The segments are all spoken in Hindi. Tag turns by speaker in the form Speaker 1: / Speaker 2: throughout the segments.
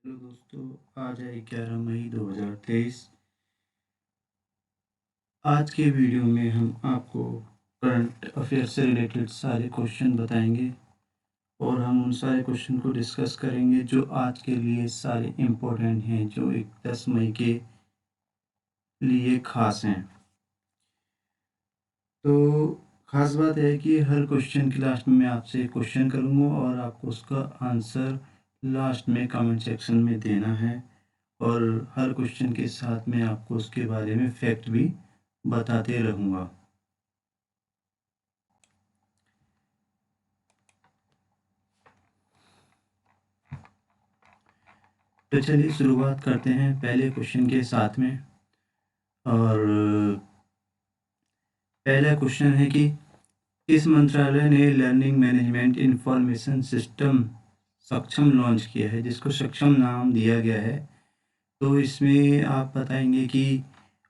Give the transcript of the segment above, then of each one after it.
Speaker 1: हेलो दोस्तों, आज है 11 मई 2023। आज के वीडियो में हम आपको करंट अफेयर से रिलेटेड सारे क्वेश्चन बताएंगे और हम उन सारे क्वेश्चन को डिस्कस करेंगे जो आज के लिए सारे इम्पोर्टेंट हैं, जो एक 10 मई के लिए खास हैं। तो खास बात है कि हर क्वेश्चन के लास्ट में मैं आपसे एक क्वेश्चन करूँगा और आपको उसका आंसर लास्ट में कमेंट सेक्शन में देना है। और हर क्वेश्चन के साथ मैं आपको उसके बारे में फैक्ट भी बताते रहूँगा। तो चलिए शुरुआत करते हैं पहले क्वेश्चन के साथ में। और पहला क्वेश्चन है कि किस मंत्रालय ने लर्निंग मैनेजमेंट इंफॉर्मेशन सिस्टम सक्षम लॉन्च किया है, जिसको सक्षम नाम दिया गया है। तो इसमें आप बताएंगे कि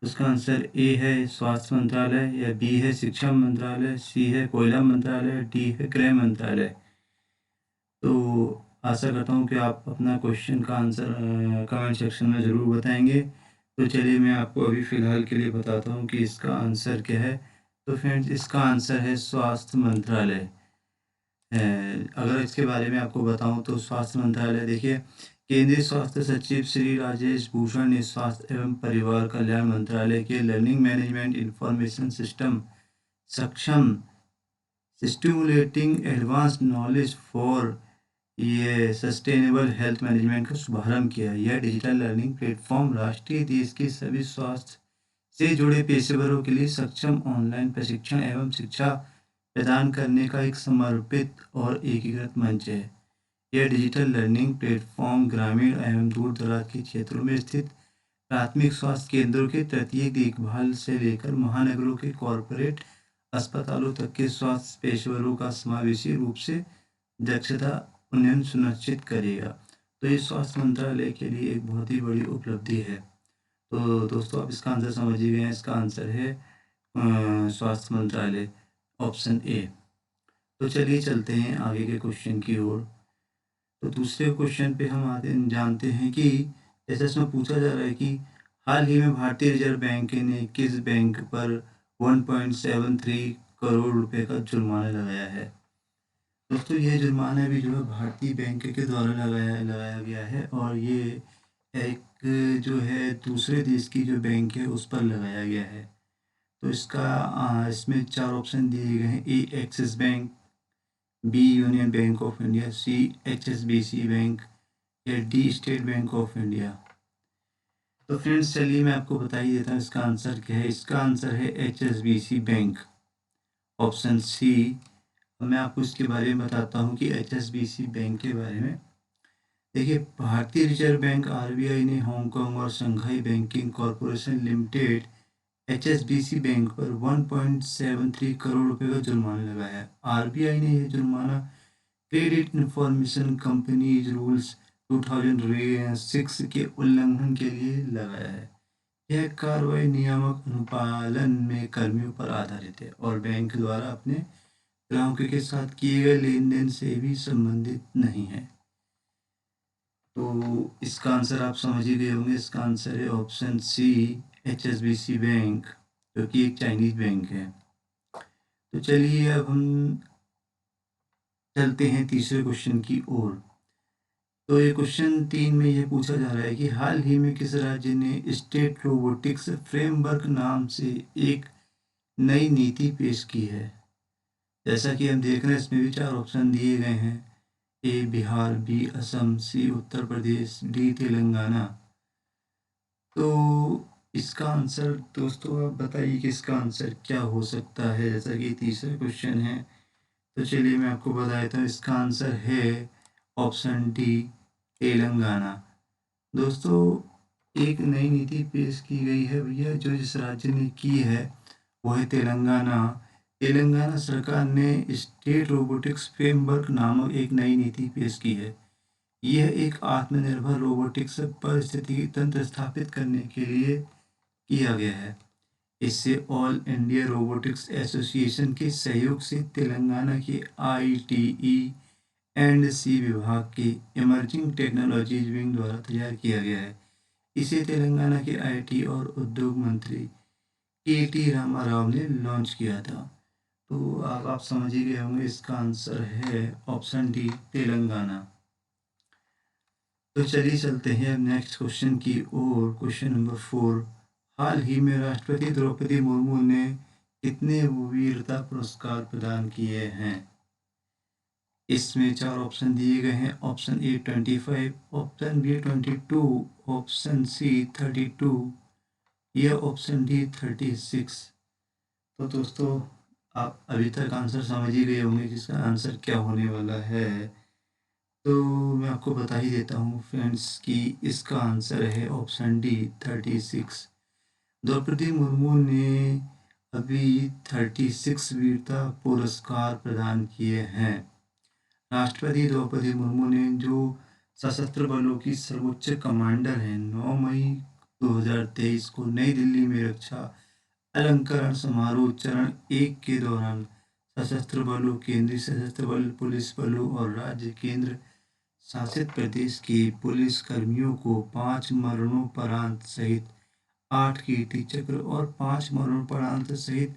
Speaker 1: उसका आंसर ए है स्वास्थ्य मंत्रालय, या बी है शिक्षा मंत्रालय, सी है कोयला मंत्रालय, डी है गृह मंत्रालय। तो आशा करता हूँ कि आप अपना क्वेश्चन का आंसर कमेंट सेक्शन में ज़रूर बताएंगे। तो चलिए मैं आपको अभी फ़िलहाल के लिए बताता हूँ कि इसका आंसर क्या है। तो फ्रेंड्स, इसका आंसर है स्वास्थ्य मंत्रालय। अगर इसके बारे में आपको बताऊं तो स्वास्थ्य मंत्रालय, देखिए, केंद्रीय स्वास्थ्य सचिव श्री राजेश भूषण ने स्वास्थ्य एवं परिवार कल्याण मंत्रालय के लर्निंग मैनेजमेंट इंफॉर्मेशन सिस्टम सक्षम स्टिमुलेटिंग एडवांस नॉलेज फॉर ये सस्टेनेबल हेल्थ मैनेजमेंट का शुभारंभ किया। यह डिजिटल लर्निंग प्लेटफॉर्म राष्ट्रीय देश के सभी स्वास्थ्य से जुड़े पेशेवरों के लिए सक्षम ऑनलाइन प्रशिक्षण एवं शिक्षा प्रदान करने का एक समर्पित और एकीकृत मंच है। यह डिजिटल लर्निंग प्लेटफॉर्म ग्रामीण एवं दूर दराज के क्षेत्रों में स्थित प्राथमिक स्वास्थ्य केंद्रों के तृतीयक देखभाल से लेकर महानगरों के कॉरपोरेट अस्पतालों तक के स्वास्थ्य पेशेवरों का समावेशी रूप से दक्षता उन्नयन सुनिश्चित करेगा। तो ये स्वास्थ्य मंत्रालय के लिए एक बहुत ही बड़ी उपलब्धि है। तो दोस्तों, आप इसका आंसर समझ ही गए हैं। इसका आंसर है स्वास्थ्य मंत्रालय, ऑप्शन ए। तो चलिए चलते हैं आगे के क्वेश्चन की ओर। तो दूसरे क्वेश्चन पे हम आते जानते हैं कि जैसे इसमें पूछा जा रहा है कि हाल ही में भारतीय रिजर्व बैंक ने किस बैंक पर 1.73 करोड़ रुपए का जुर्माना लगाया है। दोस्तों, ये जुर्माना भी जो है भारतीय बैंक के द्वारा लगाया गया है, और ये एक जो है दूसरे देश की जो बैंक है उस पर लगाया गया है। तो इसमें चार ऑप्शन दिए गए हैं: A Axis Bank, B Union Bank of India, C HSBC bank, या D State Bank of India. तो फ्रेंड्स, चलिए मैं आपको बता ही देता हूँ इसका आंसर क्या है। इसका आंसर है HSBC बैंक, ऑप्शन सी। मैं आपको इसके बारे में बताता हूँ कि HSBC बैंक के बारे में। देखिए, भारतीय रिजर्व बैंक RBI ने हांगकांग और Shanghai banking corporation limited HSBC bank पर 1.73 करोड़ रुपए का जुर्माना लगाया है। RBI ने यह जुर्माना क्रेडिट इंफॉर्मेशन कंपनीज रूल्स 2006 के उल्लंघन के लिए लगाया है। यह कार्रवाई नियामक अनुपालन में कर्मियों पर आधारित है और बैंक द्वारा अपने ग्राहकों के साथ किए गए लेन देन से भी संबंधित नहीं है। तो इसका आंसर आप समझ ही गए होंगे। इसका आंसर है ऑप्शन सी, HSBC बैंक, जो कि एक चाइनीज बैंक है। तो चलिए अब हम चलते हैं तीसरे क्वेश्चन की ओर। तो ये क्वेश्चन 3 में ये पूछा जा रहा है कि हाल ही में किस राज्य ने स्टेट रोबोटिक्स फ्रेमवर्क नाम से एक नई नीति पेश की है। जैसा कि हम देख रहे हैं, इसमें भी चार ऑप्शन दिए गए हैं: ए बिहार, बी असम, सी उत्तर प्रदेश, डी तेलंगाना। तो इसका आंसर दोस्तों आप बताइए कि इसका आंसर क्या हो सकता है। जैसा कि तीसरा क्वेश्चन है, तो चलिए मैं आपको बता देता हूँ। इसका आंसर है ऑप्शन डी, तेलंगाना। दोस्तों, एक नई नीति पेश की गई है भैया, जो जिस राज्य ने की है वो है तेलंगाना। तेलंगाना सरकार ने स्टेट रोबोटिक्स फ्रेमवर्क नामक एक नई नीति पेश की है। यह एक आत्मनिर्भर रोबोटिक्स पारिस्थितिकी तंत्र स्थापित करने के लिए किया गया है। इससे ऑल इंडिया रोबोटिक्स एसोसिएशन के सहयोग से तेलंगाना के ITE एंड सी विभाग की इमर्जिंग टेक्नोलॉजीज विंग द्वारा तैयार किया गया है। इसे तेलंगाना के आईटी और उद्योग मंत्री के रामाराव ने लॉन्च किया था। तो आप समझ ही गए होंगे, इसका आंसर है ऑप्शन डी तेलंगाना। तो चलिए चलते हैं अब नेक्स्ट क्वेश्चन की ओर। क्वेश्चन नंबर 4, हाल ही में राष्ट्रपति द्रौपदी मुर्मू ने कितने वीरता पुरस्कार प्रदान किए हैं? इसमें 4 ऑप्शन दिए गए हैं। Option A 25, option B 22, option C 32 या ऑप्शन डी 36। तो दोस्तों, आप अभी तक आंसर समझ ही गए होंगे कि इसका आंसर क्या होने वाला है। तो मैं आपको बता ही देता हूँ फ्रेंड्स कि इसका आंसर है ऑप्शन डी 36। द्रौपदी मुर्मू ने अभी 36 वीरता पुरस्कार प्रदान किए हैं। राष्ट्रपति द्रौपदी मुर्मू ने, जो सशस्त्र बलों की सर्वोच्च कमांडर हैं, 9 मई 2023 को नई दिल्ली में रक्षा अलंकरण समारोह चरण 1 के दौरान सशस्त्र बलों, केंद्रीय सशस्त्र बल, पुलिस बलों और राज्य केंद्र शासित प्रदेश के पुलिस कर्मियों को 5 मरणोपरांत सहित 8 कीर्ति चक्र और 5 मरणोपरांत सहित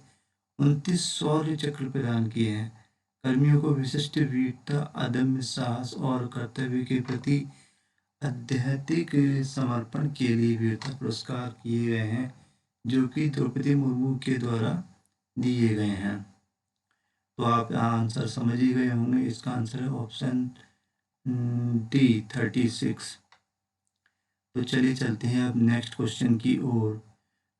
Speaker 1: 29 शौर्य चक्र प्रदान किए हैं। कर्मियों को विशिष्ट वीरता, अदम्य साहस और कर्तव्य के प्रति आध्यात्मिक समर्पण के लिए वीरता पुरस्कार किए गए हैं, जो कि द्रौपदी मुर्मू के द्वारा दिए गए हैं। तो आप आंसर समझ ही गए होंगे, इसका आंसर है ऑप्शन डी 36। तो चलिए चलते हैं अब नेक्स्ट क्वेश्चन की ओर।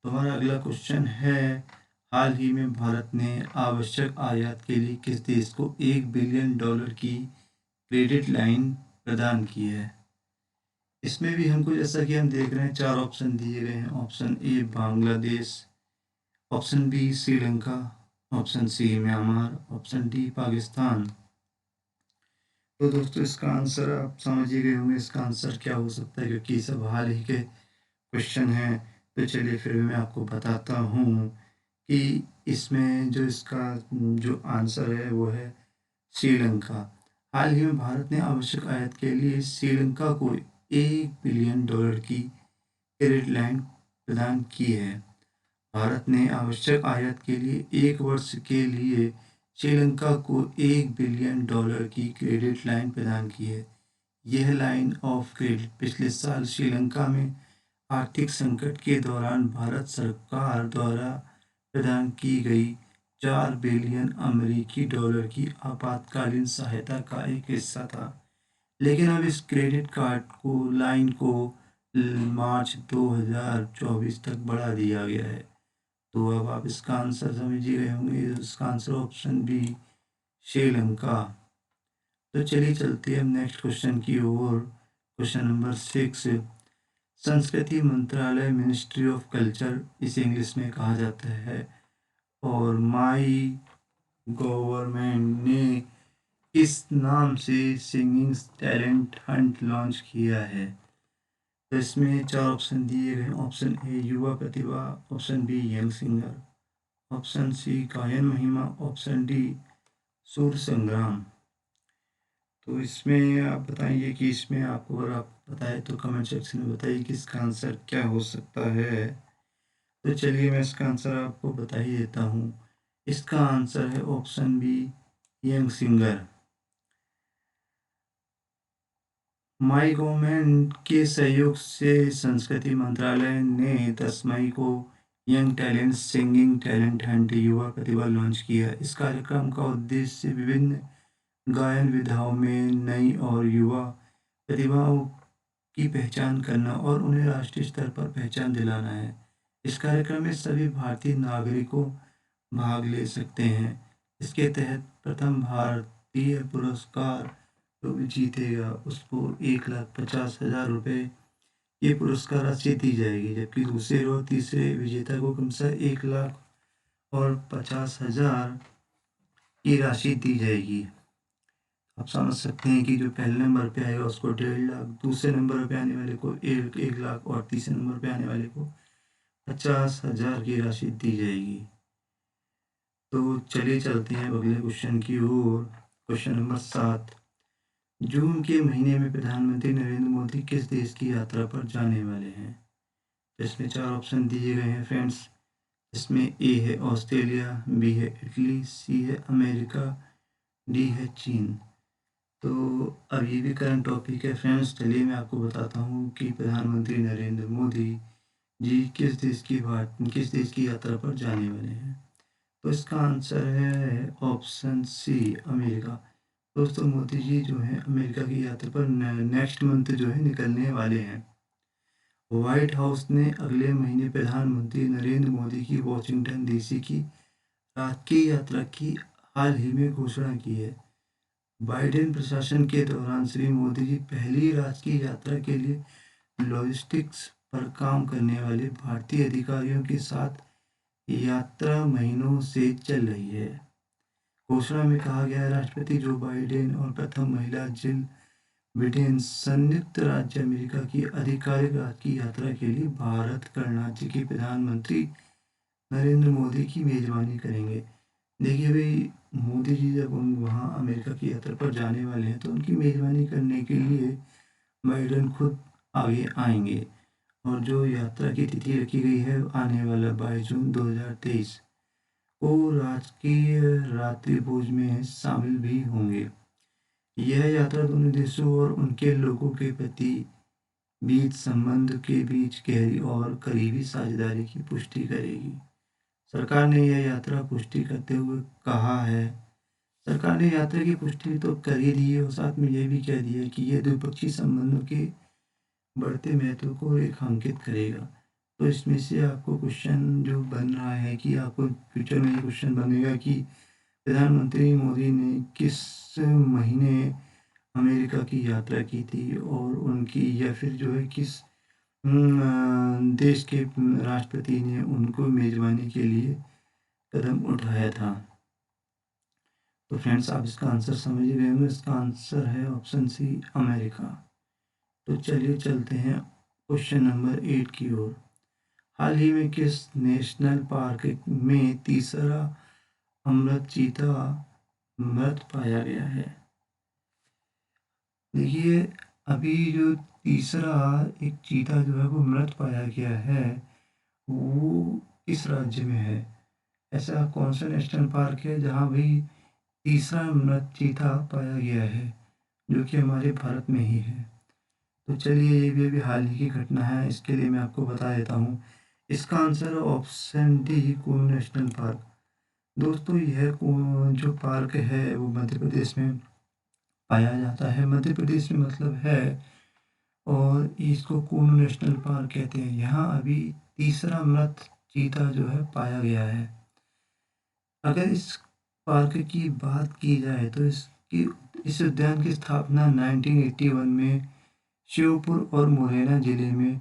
Speaker 1: तो हमारा अगला क्वेश्चन है, हाल ही में भारत ने आवश्यक आयात के लिए किस देश को $1 बिलियन की क्रेडिट लाइन प्रदान की है? इसमें भी हमको, जैसा कि हम देख रहे हैं, 4 ऑप्शन दिए गए हैं। Option A Bangladesh, option B Sri Lanka, option C Myanmar, option D Pakistan. तो दोस्तों, इसका आंसर आप समझ ही गए होंगे, इसका आंसर क्या हो सकता है, क्योंकि सब हाल ही के क्वेश्चन हैं। तो चलिए फिर मैं आपको बताता हूँ कि इसमें जो इसका जो आंसर है वो है श्रीलंका। हाल ही में भारत ने आवश्यक आयात के लिए श्रीलंका को $1 बिलियन की क्रेडिट लाइन प्रदान की है। भारत ने आवश्यक आयात के लिए 1 वर्ष के लिए श्रीलंका को $1 बिलियन की क्रेडिट लाइन प्रदान की है। यह लाइन ऑफ क्रेडिट पिछले साल श्रीलंका में आर्थिक संकट के दौरान भारत सरकार द्वारा प्रदान की गई $4 बिलियन की आपातकालीन सहायता का एक हिस्सा था। लेकिन अब इस क्रेडिट कार्ड को लाइन को मार्च 2024 तक बढ़ा दिया गया है। तो अब आप इसका आंसर समझ ही गए होंगे, इसका आंसर ऑप्शन बी श्रीलंका। तो चलिए चलते हैं नेक्स्ट क्वेश्चन की ओर। क्वेश्चन नंबर 6, संस्कृति मंत्रालय, मिनिस्ट्री ऑफ कल्चर इसे इंग्लिश में कहा जाता है, और माई गवर्नमेंट ने इस नाम से सिंगिंग टैलेंट हंट लॉन्च किया है। तो इसमें 4 ऑप्शन दिए गए। ऑप्शन ए युवा प्रतिभा, option B young singer, option C गायन महिमा, ऑप्शन डी सुर संग्राम। तो इसमें आप बताइए कि इसमें आपको, अगर आप बताए तो कमेंट सेक्शन में बताइए कि इसका आंसर क्या हो सकता है। तो चलिए मैं इसका आंसर आपको बता ही देता हूँ। इसका आंसर है option B young singer. My government के सहयोग से संस्कृति मंत्रालय ने 10 मई को young talent singing talent Hunt युवा प्रतिभा लॉन्च किया। इस कार्यक्रम का उद्देश्य विभिन्न गायन विधाओं में नई और युवा प्रतिभाओं की पहचान करना और उन्हें राष्ट्रीय स्तर पर पहचान दिलाना है। इस कार्यक्रम में सभी भारतीय नागरिकों भाग ले सकते हैं। इसके तहत प्रथम भारतीय पुरस्कार जो भी जीतेगा उसको 1,50,000 रुपये ये पुरस्कार राशि दी जाएगी, जबकि दूसरे और तीसरे विजेता को क्रमशः 1,50,000 की राशि दी जाएगी। आप समझ सकते हैं कि जो पहले नंबर पे आएगा उसको 1.5 लाख, दूसरे नंबर पे आने वाले को 1 लाख और तीसरे नंबर पे आने वाले को 50,000 की राशि दी जाएगी। तो चलिए चलते हैं अगले क्वेश्चन की ओर। क्वेश्चन नंबर 7, जून के महीने में प्रधानमंत्री नरेंद्र मोदी किस देश की यात्रा पर जाने वाले हैं? इसमें 4 ऑप्शन दिए गए हैं फ्रेंड्स। इसमें ए है ऑस्ट्रेलिया, बी है इटली, सी है अमेरिका, डी है चीन। तो अब ये भी करंट टॉपिक है फ्रेंड्स। चलिए मैं आपको बताता हूँ कि प्रधानमंत्री नरेंद्र मोदी जी किस देश की यात्रा पर जाने वाले हैं। तो इसका आंसर है ऑप्शन सी अमेरिका। दोस्तों मोदी जी जो है अमेरिका की यात्रा पर नेक्स्ट मंथ जो है निकलने वाले हैं। व्हाइट हाउस ने अगले महीने प्रधानमंत्री नरेंद्र मोदी की वॉशिंगटन डीसी की राजकीय यात्रा की हाल ही में घोषणा की है। बाइडेन प्रशासन के दौरान श्री मोदी जी पहली राजकीय यात्रा के लिए लॉजिस्टिक्स पर काम करने वाले भारतीय अधिकारियों के साथ यात्रा महीनों से चल रही है। घोषणा में कहा गया है राष्ट्रपति जो बाइडेन और प्रथम महिला जिल ब्रिटेन संयुक्त राज्य अमेरिका की आधिकारिक राजकीय यात्रा के लिए भारत गणराज्य के प्रधानमंत्री नरेंद्र मोदी की मेजबानी करेंगे। देखिए भाई मोदी जी जब उन वहाँ अमेरिका की यात्रा पर जाने वाले हैं तो उनकी मेजबानी करने के लिए बाइडेन खुद आगे आएंगे। और जो यात्रा की तिथि रखी गई है आने वाला 22 जून 2023 को राजकीय रात्रि भोज में शामिल भी होंगे। यह यात्रा दोनों देशों और उनके लोगों के प्रति बीच संबंध के बीच गहरी और करीबी साझेदारी की पुष्टि करेगी। सरकार ने यह यात्रा पुष्टि करते हुए कहा है सरकार ने यात्रा की पुष्टि तो कर ही दी है और साथ में यह भी कह दिया कि यह द्विपक्षीय संबंधों के बढ़ते महत्व को रेखांकित करेगा। तो इसमें से आपको क्वेश्चन जो बन रहा है कि आपको फ्यूचर में ये क्वेश्चन बनेगा कि प्रधानमंत्री मोदी ने किस महीने अमेरिका की यात्रा की थी और उनकी या फिर जो है किस देश के राष्ट्रपति ने उनको मेजबानी के लिए कदम उठाया था। तो फ्रेंड्स आप इसका आंसर समझ ही गए होंगे। इसका आंसर है ऑप्शन सी अमेरिका। तो चलिए चलते हैं क्वेश्चन नंबर 8 की ओर। हाल ही में किस नेशनल पार्क में तीसरा अमृत चीता मृत पाया गया है? देखिए अभी जो तीसरा एक चीता जो है वो मृत पाया गया है वो किस राज्य में है? ऐसा कौन सा नेशनल पार्क है जहाँ भी तीसरा मृत चीता पाया गया है जो कि हमारे भारत में ही है? तो चलिए ये भी अभी हाल ही की घटना है, इसके लिए मैं आपको बता देता हूँ। इसका आंसर है option D Kullu national park. दोस्तों यह जो पार्क है वो मध्य प्रदेश में पाया जाता है। मध्य प्रदेश में मतलब है और इसको कुल्लू नेशनल पार्क कहते हैं। यहाँ अभी तीसरा मृत चीता जो है पाया गया है। अगर इस पार्क की बात की जाए तो इस उद्यान की स्थापना 1981 में श्योपुर और मुरैना जिले में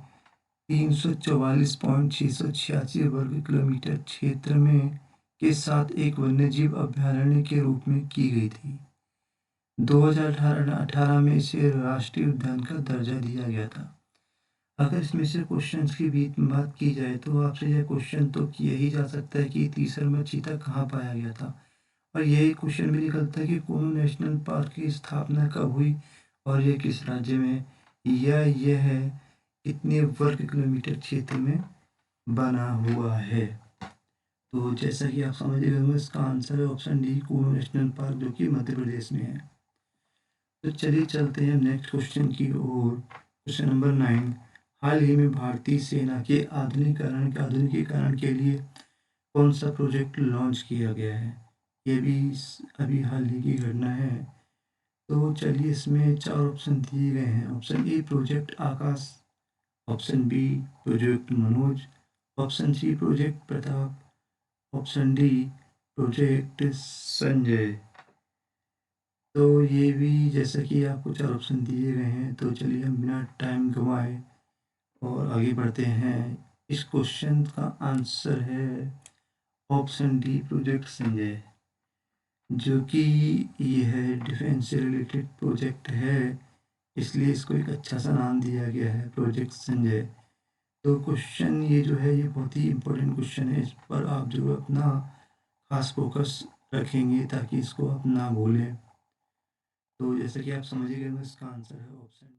Speaker 1: 344.686 वर्ग किलोमीटर क्षेत्र में के साथ एक वन्यजीव अभयारण्य के रूप में की गई थी। 2018 में इसे राष्ट्रीय उद्यान का दर्जा दिया गया था। अगर इसमें से क्वेश्चंस की भी बात की जाए तो आपसे यह क्वेश्चन तो किया ही जा सकता है कि तीसरा में चीता कहाँ पाया गया था और यही क्वेश्चन भी निकलता है कि कुल्लू नेशनल पार्क की स्थापना कब हुई और यह किस राज्य में या यह है कितने वर्ग किलोमीटर क्षेत्र में बना हुआ है। तो जैसा कि आप समझ गए होंगे इसका आंसर है option D Kullu national park जो कि मध्य प्रदेश में है। तो चलिए चलते हैं नेक्स्ट क्वेश्चन की ओर। Question number 9। हाल ही में भारतीय सेना के आधुनिकीकरण के लिए कौन सा प्रोजेक्ट लॉन्च किया गया है? ये भी अभी हाल ही की घटना है। तो चलिए इसमें 4 ऑप्शन दिए गए हैं। Option A project Akash, option B project Manoj, option C project Pratap, option D project Sanjay. तो ये भी जैसा कि आपको 4 ऑप्शन दिए गए हैं तो चलिए हम बिना टाइम गंवाए और आगे बढ़ते हैं। इस क्वेश्चन का आंसर है ऑप्शन डी प्रोजेक्ट संजय, जो कि यह डिफेंस से रिलेटेड प्रोजेक्ट है इसलिए इसको एक अच्छा सा नाम दिया गया है प्रोजेक्ट संजय। तो क्वेश्चन ये जो है ये बहुत ही इम्पोर्टेंट क्वेश्चन है, इस पर आप जो अपना खास फोकस रखेंगे ताकि इसको आप ना भूलें। तो जैसा कि आप समझ ही गए होंगे, इसका आंसर है ऑप्शन